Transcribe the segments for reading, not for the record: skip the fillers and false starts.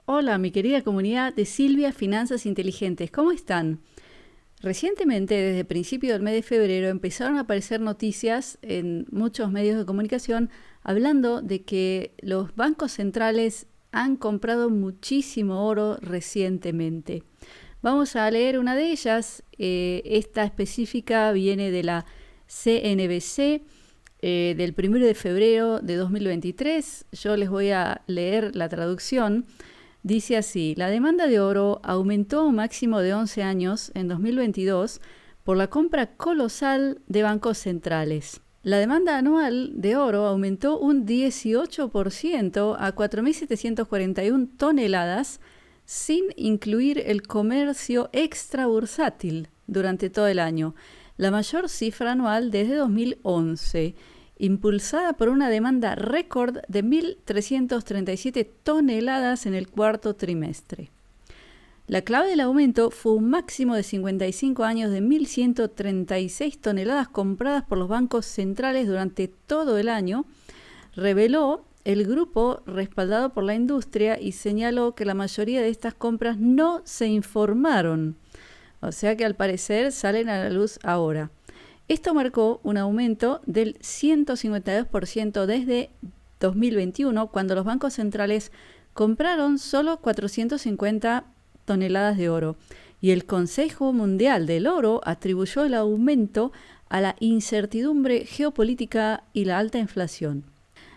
Hola, mi querida comunidad de Silvia Finanzas Inteligentes, ¿cómo están? Recientemente, desde principio del mes de febrero, empezaron a aparecer noticias en muchos medios de comunicación hablando de que los bancos centrales han comprado muchísimo oro recientemente. Vamos a leer una de ellas. Esta específica viene de la CNBC del 1 de febrero de 2023. Yo les voy a leer la traducción. Dice así: la demanda de oro aumentó a un máximo de 11 años en 2022 por la compra colosal de bancos centrales. La demanda anual de oro aumentó un 18% a 4.741 toneladas, sin incluir el comercio extrabursátil durante todo el año, la mayor cifra anual desde 2011. Impulsada por una demanda récord de 1.337 toneladas en el cuarto trimestre. La clave del aumento fue un máximo de 55 años de 1.136 toneladas compradas por los bancos centrales durante todo el año, reveló el grupo respaldado por la industria, y señaló que la mayoría de estas compras no se informaron, o sea que al parecer salen a la luz ahora. Esto marcó un aumento del 152% desde 2021, cuando los bancos centrales compraron solo 450 toneladas de oro, y el Consejo Mundial del Oro atribuyó el aumento a la incertidumbre geopolítica y la alta inflación.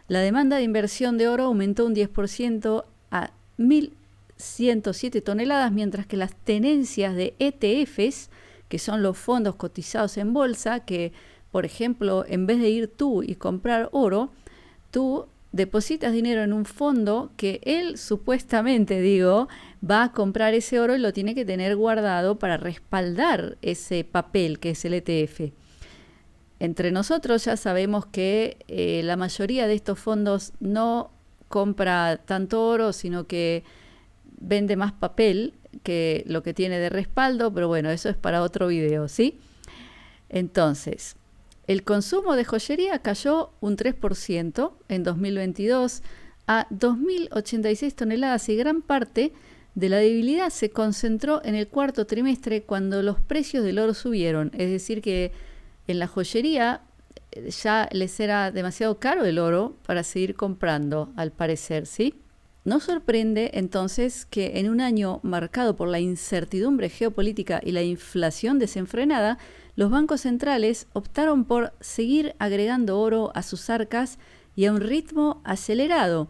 La demanda de inversión de oro aumentó un 10% a 1.107 toneladas, mientras que las tenencias de ETFs, que son los fondos cotizados en bolsa, que, por ejemplo, en vez de ir tú y comprar oro, tú depositas dinero en un fondo que él supuestamente, va a comprar ese oro y lo tiene que tener guardado para respaldar ese papel que es el ETF. Entre nosotros ya sabemos que la mayoría de estos fondos no compra tanto oro, sino que vende más papel que lo que tiene de respaldo, pero bueno, eso es para otro video, ¿sí? Entonces, el consumo de joyería cayó un 3% en 2022 a 2.086 toneladas, y gran parte de la debilidad se concentró en el cuarto trimestre, cuando los precios del oro subieron. Es decir, que en la joyería ya les era demasiado caro el oro para seguir comprando, al parecer, ¿sí? No sorprende entonces que en un año marcado por la incertidumbre geopolítica y la inflación desenfrenada, los bancos centrales optaron por seguir agregando oro a sus arcas y a un ritmo acelerado.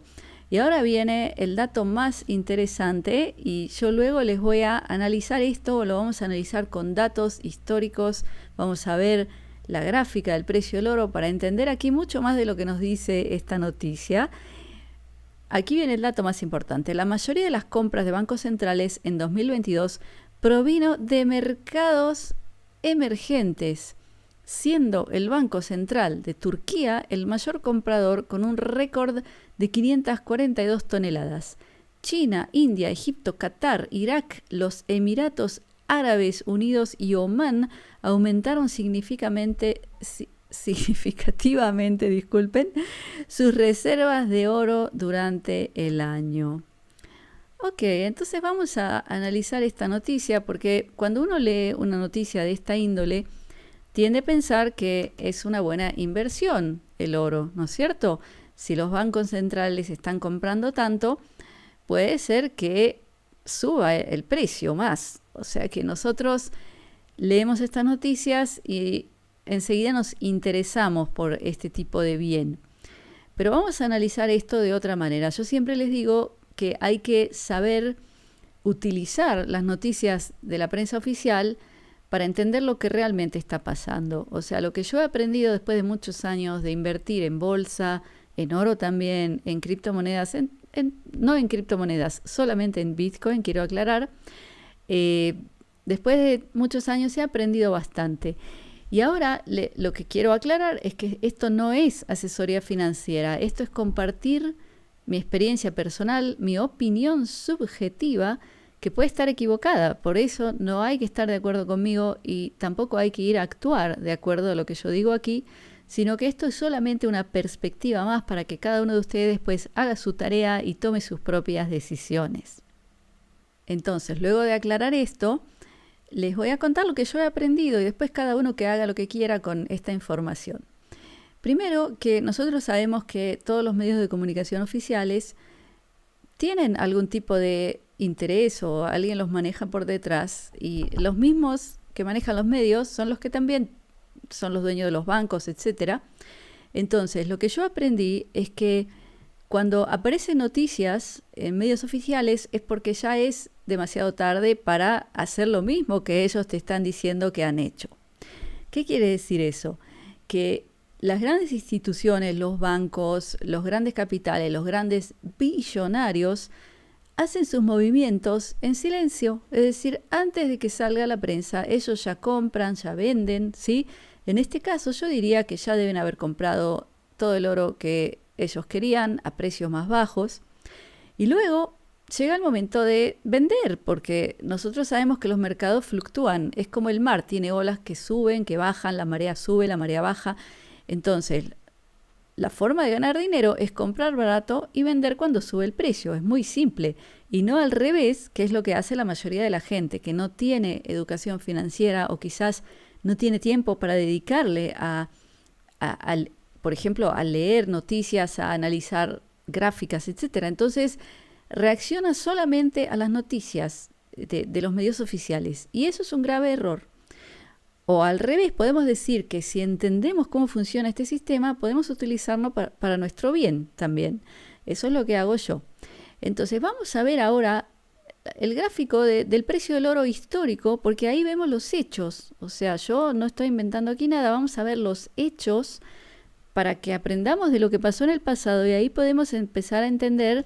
Y ahora viene el dato más interesante, y yo luego les voy a analizar esto, lo vamos a analizar con datos históricos, vamos a ver la gráfica del precio del oro para entender aquí mucho más de lo que nos dice esta noticia. Aquí viene el dato más importante. La mayoría de las compras de bancos centrales en 2022 provino de mercados emergentes, siendo el Banco Central de Turquía el mayor comprador con un récord de 542 toneladas. China, India, Egipto, Qatar, Irak, los Emiratos Árabes Unidos y Omán aumentaron significativamente, sus reservas de oro durante el año. Ok, entonces vamos a analizar esta noticia, porque cuando uno lee una noticia de esta índole, tiende a pensar que es una buena inversión el oro, ¿no es cierto? Si los bancos centrales están comprando tanto, puede ser que suba el precio más. O sea que nosotros leemos estas noticias y enseguida nos interesamos por este tipo de bien. Pero vamos a analizar esto de otra manera. Yo siempre les digo que hay que saber utilizar las noticias de la prensa oficial para entender lo que realmente está pasando. O sea, lo que yo he aprendido después de muchos años de invertir en bolsa, en oro también, en criptomonedas, no en criptomonedas, solamente en Bitcoin, quiero aclarar. Después de muchos años he aprendido bastante. Y ahora lo que quiero aclarar es que esto no es asesoría financiera, esto es compartir mi experiencia personal, mi opinión subjetiva, que puede estar equivocada. Por eso no hay que estar de acuerdo conmigo y tampoco hay que ir a actuar de acuerdo a lo que yo digo aquí, sino que esto es solamente una perspectiva más para que cada uno de ustedes pues haga su tarea y tome sus propias decisiones. Entonces, luego de aclarar esto, les voy a contar lo que yo he aprendido y después cada uno que haga lo que quiera con esta información. Primero, que nosotros sabemos que todos los medios de comunicación oficiales tienen algún tipo de interés o alguien los maneja por detrás, y los mismos que manejan los medios son los que también son los dueños de los bancos, etcétera. Entonces, lo que yo aprendí es que cuando aparecen noticias en medios oficiales es porque ya es demasiado tarde para hacer lo mismo que ellos te están diciendo que han hecho. ¿Qué quiere decir eso? Que las grandes instituciones, los bancos, los grandes capitales, los grandes billonarios hacen sus movimientos en silencio. Es decir, antes de que salga la prensa, ellos ya compran, ya venden, ¿sí? En este caso yo diría que ya deben haber comprado todo el oro que ellos querían a precios más bajos. Y luego llega el momento de vender, porque nosotros sabemos que los mercados fluctúan. Es como el mar, tiene olas que suben, que bajan, la marea sube, la marea baja. Entonces, la forma de ganar dinero es comprar barato y vender cuando sube el precio. Es muy simple. Y no al revés, que es lo que hace la mayoría de la gente, que no tiene educación financiera o quizás no tiene tiempo para dedicarle por ejemplo, a leer noticias, a analizar gráficas, etcétera. Entonces, reacciona solamente a las noticias de los medios oficiales. Y eso es un grave error. O al revés, podemos decir que si entendemos cómo funciona este sistema, podemos utilizarlo para nuestro bien también. Eso es lo que hago yo. Entonces, vamos a ver ahora el gráfico del precio del oro histórico, porque ahí vemos los hechos. O sea, yo no estoy inventando aquí nada, vamos a ver los hechos para que aprendamos de lo que pasó en el pasado y ahí podemos empezar a entender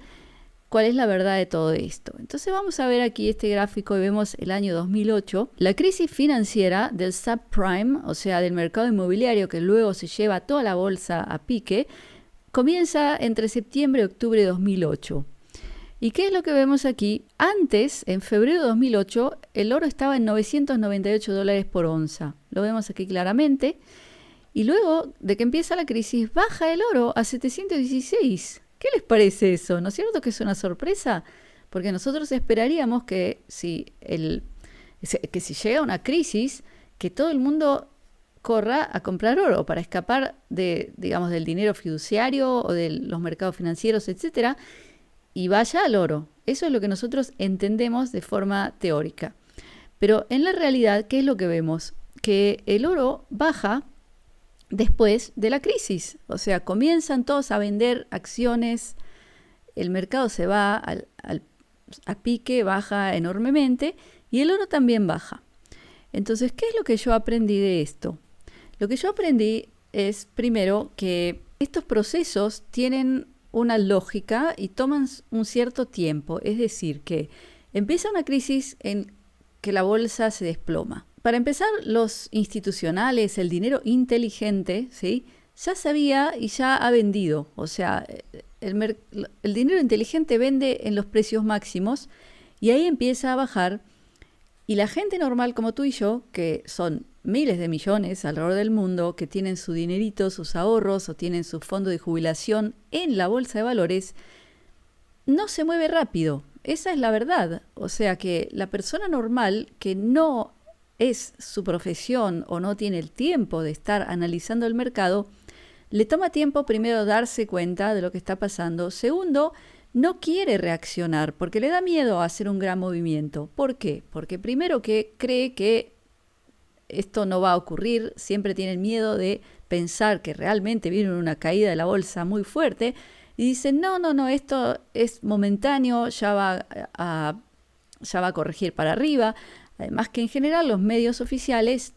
cuál es la verdad de todo esto. Entonces vamos a ver aquí este gráfico y vemos el año 2008. La crisis financiera del subprime, o sea, del mercado inmobiliario que luego se lleva toda la bolsa a pique, comienza entre septiembre y octubre de 2008. ¿Y qué es lo que vemos aquí? Antes, en febrero de 2008, el oro estaba en $998 por onza. Lo vemos aquí claramente. Y luego de que empieza la crisis, baja el oro a 716. ¿Qué les parece eso? ¿No es cierto que es una sorpresa? Porque nosotros esperaríamos que si llega una crisis, que todo el mundo corra a comprar oro para escapar del dinero fiduciario o de los mercados financieros, etcétera, y vaya al oro. Eso es lo que nosotros entendemos de forma teórica. Pero en la realidad, ¿qué es lo que vemos? Que el oro baja después de la crisis. O sea, comienzan todos a vender acciones, el mercado se va a pique, baja enormemente y el oro también baja. Entonces, ¿qué es lo que yo aprendí de esto? Lo que yo aprendí es, primero, que estos procesos tienen una lógica y toman un cierto tiempo. Es decir, que empieza una crisis en que la bolsa se desploma. Para empezar, los institucionales, el dinero inteligente, ¿sí?, ya sabía y ya ha vendido. O sea, el dinero inteligente vende en los precios máximos y ahí empieza a bajar. Y la gente normal como tú y yo, que son miles de millones alrededor del mundo, que tienen su dinerito, sus ahorros o tienen su fondo de jubilación en la bolsa de valores, no se mueve rápido. Esa es la verdad. O sea que la persona normal que no es su profesión o no tiene el tiempo de estar analizando el mercado, le toma tiempo primero darse cuenta de lo que está pasando. Segundo, no quiere reaccionar porque le da miedo a hacer un gran movimiento. ¿Por qué? Porque primero que cree que esto no va a ocurrir, siempre tienen miedo de pensar que realmente viene una caída de la bolsa muy fuerte y dicen, no, esto es momentáneo, ya va a corregir para arriba. Además que en general los medios oficiales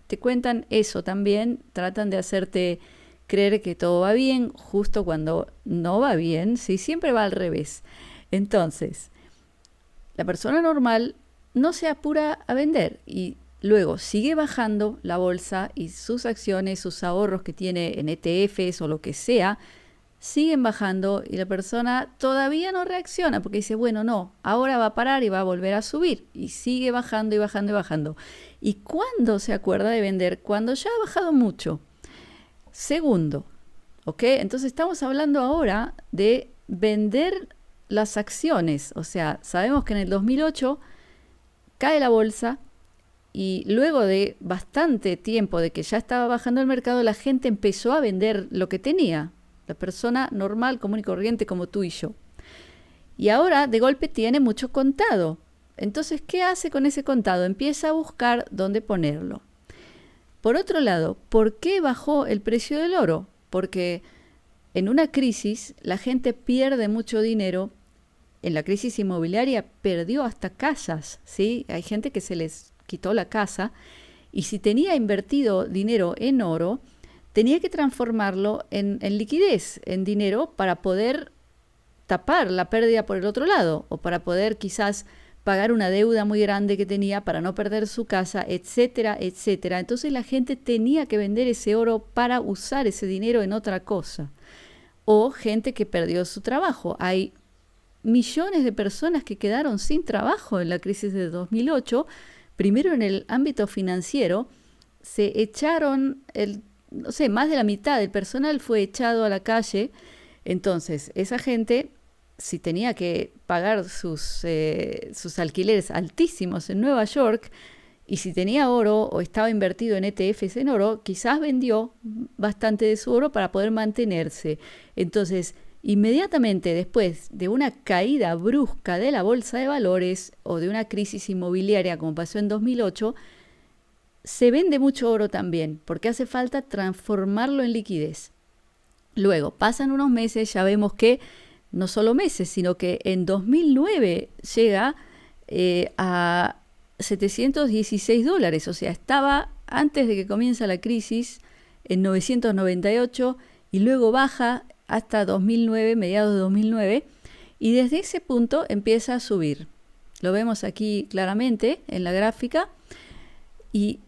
te cuentan eso también, tratan de hacerte creer que todo va bien justo cuando no va bien, ¿sí? Siempre va al revés. Entonces, la persona normal no se apura a vender y luego sigue bajando la bolsa y sus acciones, sus ahorros que tiene en ETFs o lo que sea, siguen bajando y la persona todavía no reacciona porque dice, bueno, no, ahora va a parar y va a volver a subir y sigue bajando y bajando y bajando. ¿Y cuándo se acuerda de vender? Cuando ya ha bajado mucho. Segundo, ¿ok? Entonces estamos hablando ahora de vender las acciones. O sea, sabemos que en el 2008 cae la bolsa y luego de bastante tiempo de que ya estaba bajando el mercado, la gente empezó a vender lo que tenía. La persona normal, común y corriente como tú y yo. Y ahora de golpe tiene mucho contado. Entonces, ¿qué hace con ese contado? Empieza a buscar dónde ponerlo. Por otro lado, ¿por qué bajó el precio del oro? Porque en una crisis la gente pierde mucho dinero. En la crisis inmobiliaria perdió hasta casas, ¿sí? Hay gente que se les quitó la casa y si tenía invertido dinero en oro, tenía que transformarlo en liquidez, en dinero para poder tapar la pérdida por el otro lado o para poder quizás pagar una deuda muy grande que tenía para no perder su casa, etcétera, etcétera. Entonces la gente tenía que vender ese oro para usar ese dinero en otra cosa. O gente que perdió su trabajo. Hay millones de personas que quedaron sin trabajo en la crisis de 2008. Primero en el ámbito financiero, se echaron, más de la mitad del personal fue echado a la calle. Entonces, esa gente, si tenía que pagar sus alquileres altísimos en Nueva York, y si tenía oro o estaba invertido en ETFs en oro, quizás vendió bastante de su oro para poder mantenerse. Entonces, inmediatamente después de una caída brusca de la bolsa de valores o de una crisis inmobiliaria como pasó en 2008, se vende mucho oro también, porque hace falta transformarlo en liquidez. Luego, pasan unos meses, ya vemos que no solo meses, sino que en 2009 llega a $716, o sea, estaba antes de que comienza la crisis en 998 y luego baja hasta 2009, mediados de 2009, y desde ese punto empieza a subir. Lo vemos aquí claramente en la gráfica. ¿Y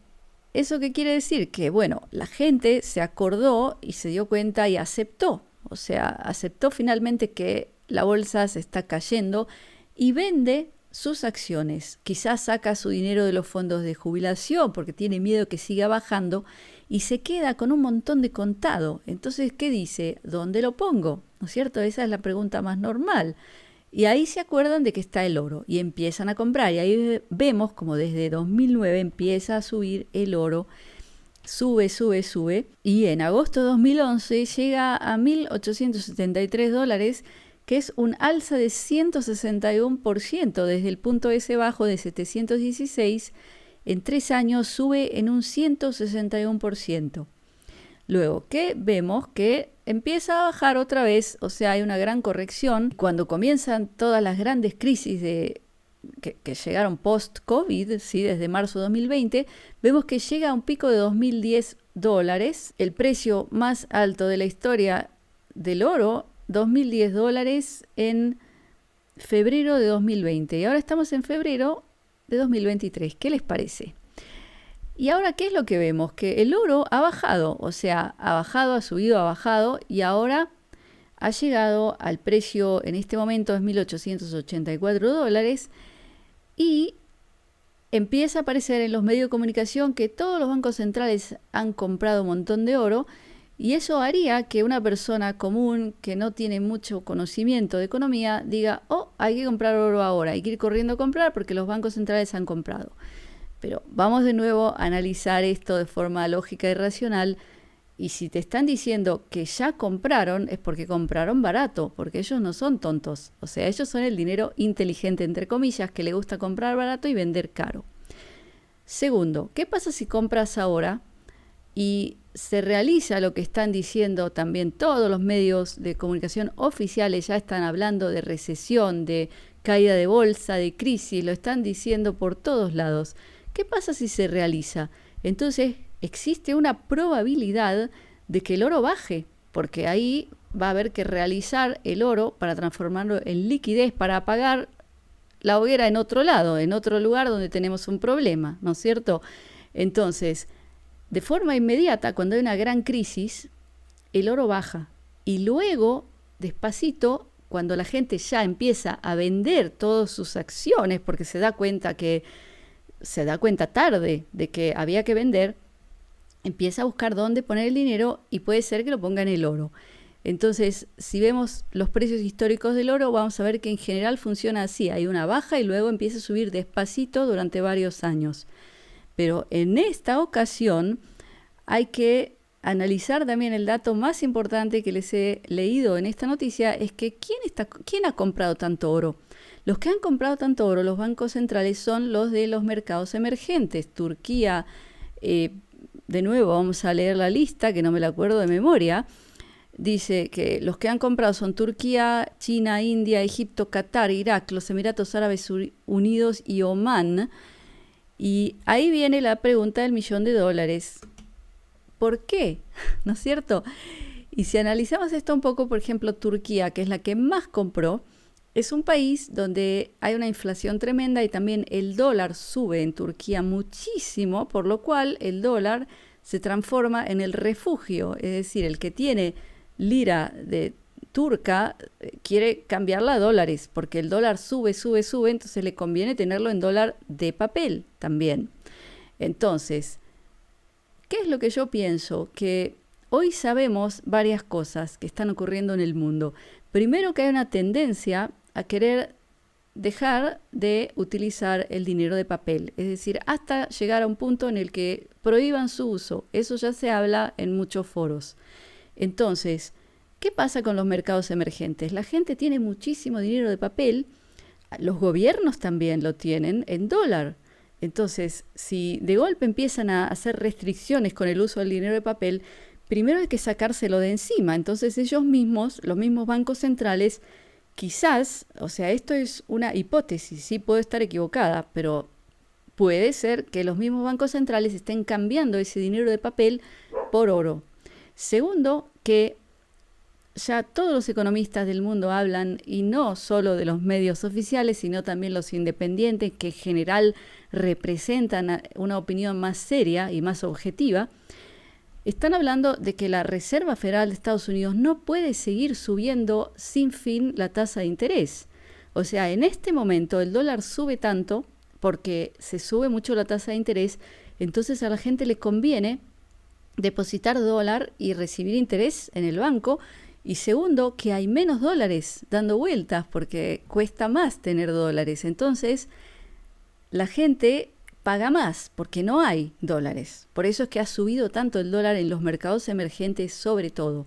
eso qué quiere decir? Que, bueno, la gente se acordó y se dio cuenta y aceptó. O sea, aceptó finalmente que la bolsa se está cayendo y vende sus acciones. Quizás saca su dinero de los fondos de jubilación porque tiene miedo que siga bajando y se queda con un montón de contado. Entonces, ¿qué dice? ¿Dónde lo pongo? ¿No es cierto? Esa es la pregunta más normal. Y ahí se acuerdan de que está el oro y empiezan a comprar. Y ahí vemos como desde 2009 empieza a subir el oro. Sube, sube, sube. Y en agosto de 2011 llega a $1.873, que es un alza de 161% desde el punto ese bajo de 716. En 3 años sube en un 161%. Luego, ¿qué vemos? Que empieza a bajar otra vez, o sea, hay una gran corrección. Cuando comienzan todas las grandes crisis que llegaron post-COVID, ¿sí? Desde marzo de 2020, vemos que llega a un pico de $2.010, el precio más alto de la historia del oro, $2.010 en febrero de 2020. Y ahora estamos en febrero de 2023. ¿Qué les parece? Y ahora, ¿qué es lo que vemos? Que el oro ha bajado, o sea, ha bajado, ha subido, ha bajado y ahora ha llegado al precio, en este momento es $1.884 y empieza a aparecer en los medios de comunicación que todos los bancos centrales han comprado un montón de oro y eso haría que una persona común que no tiene mucho conocimiento de economía diga, oh, hay que comprar oro ahora, hay que ir corriendo a comprar porque los bancos centrales han comprado. Pero vamos de nuevo a analizar esto de forma lógica y racional. Y si te están diciendo que ya compraron, es porque compraron barato, porque ellos no son tontos. O sea, ellos son el dinero inteligente, entre comillas, que le gusta comprar barato y vender caro. Segundo, ¿qué pasa si compras ahora y se realiza lo que están diciendo también todos los medios de comunicación oficiales? Ya están hablando de recesión, de caída de bolsa, de crisis, lo están diciendo por todos lados. ¿Qué pasa si se realiza? Entonces existe una probabilidad de que el oro baje, porque ahí va a haber que realizar el oro para transformarlo en liquidez, para apagar la hoguera en otro lado, en otro lugar donde tenemos un problema, ¿no es cierto? Entonces, de forma inmediata, cuando hay una gran crisis, el oro baja. Y luego, despacito, cuando la gente ya empieza a vender todas sus acciones, porque se da cuenta tarde de que había que vender, empieza a buscar dónde poner el dinero y puede ser que lo ponga en el oro. Entonces, si vemos los precios históricos del oro, vamos a ver que en general funciona así. Hay una baja y luego empieza a subir despacito durante varios años. Pero en esta ocasión hay que analizar también el dato más importante que les he leído en esta noticia, es que ¿quién ha comprado tanto oro? Los que han comprado tanto oro, los bancos centrales, son los de los mercados emergentes. Turquía, de nuevo vamos a leer la lista, que no me la acuerdo de memoria. Dice que los que han comprado son Turquía, China, India, Egipto, Qatar, Irak, los Emiratos Árabes Unidos y Omán. Y ahí viene la pregunta del $1.000.000. ¿Por qué? ¿No es cierto? Y si analizamos esto un poco, por ejemplo, Turquía, que es la que más compró, es un país donde hay una inflación tremenda y también el dólar sube en Turquía muchísimo, por lo cual el dólar se transforma en el refugio, es decir, el que tiene lira de turca quiere cambiarla a dólares, porque el dólar sube, entonces le conviene tenerlo en dólar de papel también. Entonces, ¿qué es lo que yo pienso? Que hoy sabemos varias cosas que están ocurriendo en el mundo. Primero, que hay una tendencia a querer dejar de utilizar el dinero de papel, es decir, hasta llegar a un punto en el que prohíban su uso. Eso ya se habla en muchos foros. Entonces, ¿qué pasa con los mercados emergentes? La gente tiene muchísimo dinero de papel, los gobiernos también lo tienen en dólar. Entonces, si de golpe empiezan a hacer restricciones con el uso del dinero de papel, primero hay que sacárselo de encima. Entonces ellos mismos, los mismos bancos centrales, quizás, o sea, esto es una hipótesis, sí puedo estar equivocada, pero puede ser que los mismos bancos centrales estén cambiando ese dinero de papel por oro. Segundo, que ya todos los economistas del mundo hablan, y no solo de los medios oficiales, sino también los independientes, que en general representan una opinión más seria y más objetiva, están hablando de que la Reserva Federal de Estados Unidos no puede seguir subiendo sin fin la tasa de interés. O sea, en este momento el dólar sube tanto porque se sube mucho la tasa de interés, entonces a la gente le conviene depositar dólar y recibir interés en el banco. Y segundo, que hay menos dólares dando vueltas porque cuesta más tener dólares. Entonces, la gente paga más porque no hay dólares. Por eso es que ha subido tanto el dólar en los mercados emergentes sobre todo.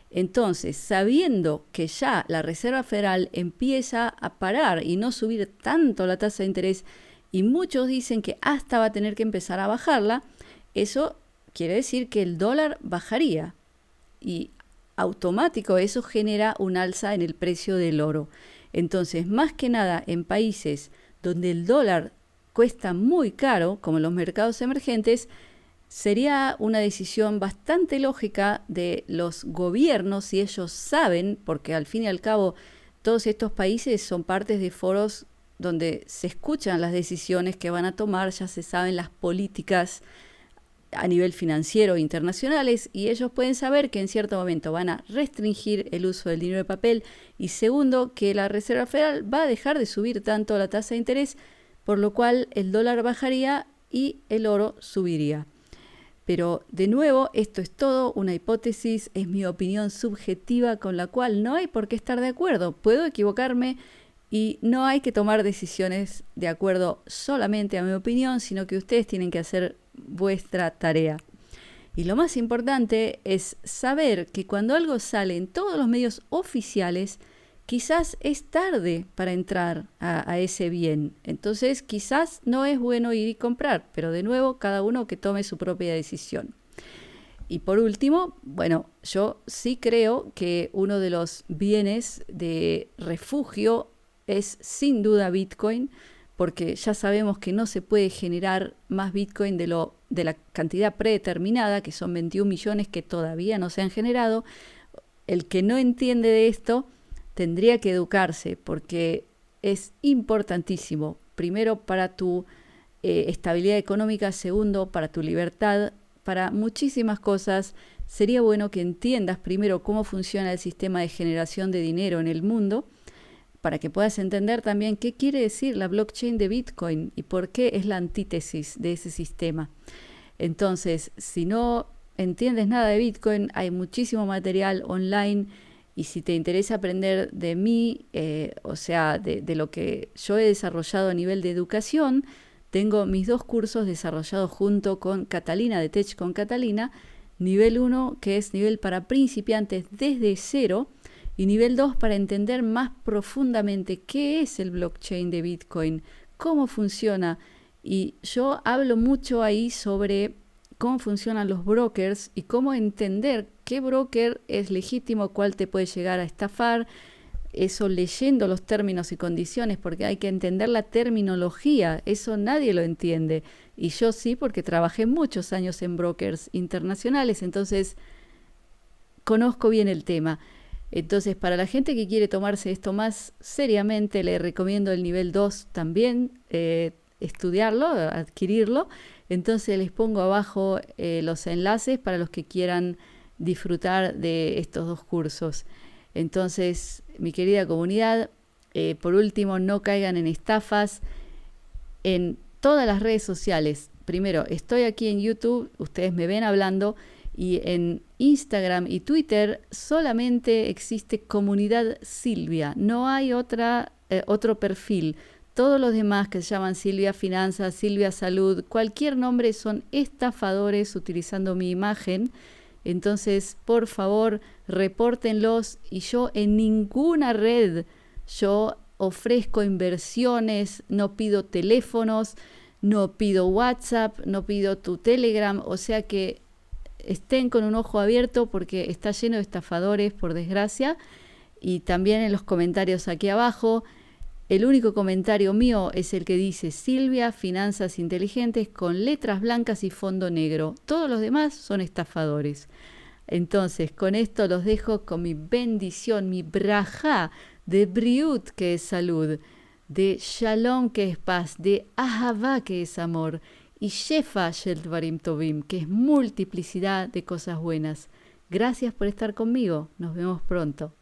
Entonces, sabiendo que ya la Reserva Federal empieza a parar y no subir tanto la tasa de interés, y muchos dicen que hasta va a tener que empezar a bajarla, eso quiere decir que el dólar bajaría. Y automático eso genera un alza en el precio del oro. Entonces, más que nada en países donde el dólar cuesta muy caro, como los mercados emergentes, sería una decisión bastante lógica de los gobiernos, si ellos saben, porque al fin y al cabo todos estos países son partes de foros donde se escuchan las decisiones que van a tomar, ya se saben las políticas a nivel financiero internacionales, y ellos pueden saber que en cierto momento van a restringir el uso del dinero de papel, y segundo, que la Reserva Federal va a dejar de subir tanto la tasa de interés, por lo cual el dólar bajaría y el oro subiría. Pero de nuevo, esto es todo una hipótesis, es mi opinión subjetiva con la cual no hay por qué estar de acuerdo. Puedo equivocarme y no hay que tomar decisiones de acuerdo solamente a mi opinión, sino que ustedes tienen que hacer vuestra tarea. Y lo más importante es saber que cuando algo sale en todos los medios oficiales, quizás es tarde para entrar a ese bien. Entonces, quizás no es bueno ir y comprar, pero de nuevo, cada uno que tome su propia decisión. Y por último, bueno, yo sí creo que uno de los bienes de refugio es sin duda Bitcoin, porque ya sabemos que no se puede generar más Bitcoin de la cantidad predeterminada, que son 21 millones que todavía no se han generado. El que no entiende de esto tendría que educarse, porque es importantísimo, primero para tu estabilidad económica, segundo para tu libertad, para muchísimas cosas. Sería bueno que entiendas primero cómo funciona el sistema de generación de dinero en el mundo, para que puedas entender también qué quiere decir la blockchain de Bitcoin y por qué es la antítesis de ese sistema. Entonces, si no entiendes nada de Bitcoin, hay muchísimo material online y si te interesa aprender de mí, o sea, de lo que yo he desarrollado a nivel de educación, tengo mis 2 cursos desarrollados junto con Catalina, de Tech con Catalina, nivel 1, que es nivel para principiantes desde cero, y nivel 2 para entender más profundamente qué es el blockchain de Bitcoin, cómo funciona. Y yo hablo mucho ahí sobre cómo funcionan los brokers y cómo entender qué broker es legítimo, cuál te puede llegar a estafar. Eso leyendo los términos y condiciones, porque hay que entender la terminología, eso nadie lo entiende. Y yo sí, porque trabajé muchos años en brokers internacionales, entonces conozco bien el tema. Entonces, para la gente que quiere tomarse esto más seriamente, le recomiendo el nivel 2 también, estudiarlo, adquirirlo. Entonces les pongo abajo los enlaces para los que quieran disfrutar de estos 2 cursos. Entonces, mi querida comunidad, por último, no caigan en estafas en todas las redes sociales. Primero, estoy aquí en YouTube, ustedes me ven hablando, y en Instagram y Twitter solamente existe Comunidad Silvia, no hay otro perfil. Todos los demás que se llaman Silvia Finanzas, Silvia Salud, cualquier nombre son estafadores utilizando mi imagen. Entonces, por favor, repórtenlos. Y yo en ninguna red yo ofrezco inversiones, no pido teléfonos, no pido WhatsApp, no pido tu Telegram. O sea que estén con un ojo abierto porque está lleno de estafadores, por desgracia. Y también en los comentarios aquí abajo, el único comentario mío es el que dice Silvia Finanzas Inteligentes con letras blancas y fondo negro. Todos los demás son estafadores. Entonces, con esto los dejo con mi bendición, mi brajá de briut, que es salud, de shalom, que es paz, de ahavá, que es amor, y shefa shel dvarim tovim, que es multiplicidad de cosas buenas. Gracias por estar conmigo. Nos vemos pronto.